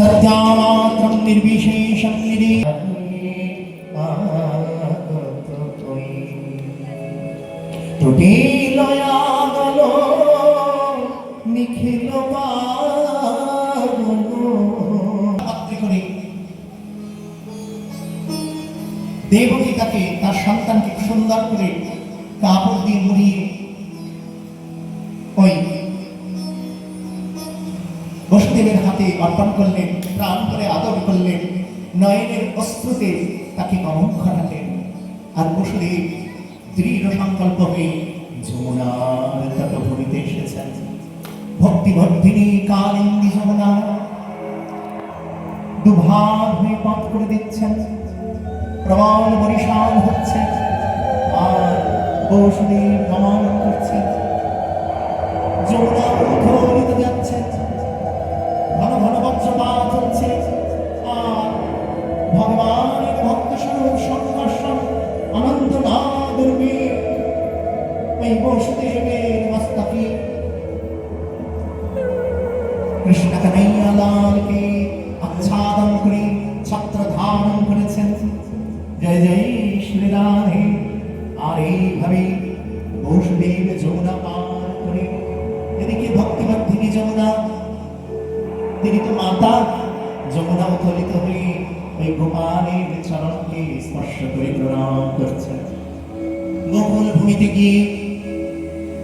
सत्यामात्रं निर्विशेषं त्रुटि लया गलो निखिल देवकी ताके तार सन्तानके सुंदर करे कापड़ दिए मुड़िए ओई बसुदेवेर हाथे अर्पण करलेन, प्राण भरे आदर करलेन, नयनेर अश्रुते ताके गमन घटालेन। और बसुदेव दृढ़ संकल्प हये যমুনার তটভূমিতে এসেছেন। ভক্তিবর্ধিনী কালিন্দী যমুনা দুভাগ হয়ে পথ করে দিচ্ছেন, প্রবল বরিশাল হচ্ছে আর বসুদেব গমন করছেন। যমুনা উথলিত যাচ্ছে, ঘন ঘন বজ্রপাত হচ্ছে আর ভগবানের ভক্ত স্বরূপ সংঘর্ষণ আনন্দ নাদুর্বে এই বসুদেবের মস্তকে কৃষ্ণ কানাইয়া লালকে আচ্ছাদন করে ছত্র ধারণ করেছেন। জয় জয় শ্রী রাধে। আর এইভাবে বসুদেব যমুনা পার করে এদিকে ভক্তিবর্ধিনী যমুনা, তিনি তো মাতা, যমুনা উথলিত হয়ে ওই গোপালের চরণকে স্পর্শ করে প্রণাম করছেন। গোকুল ভূমিতে গিয়ে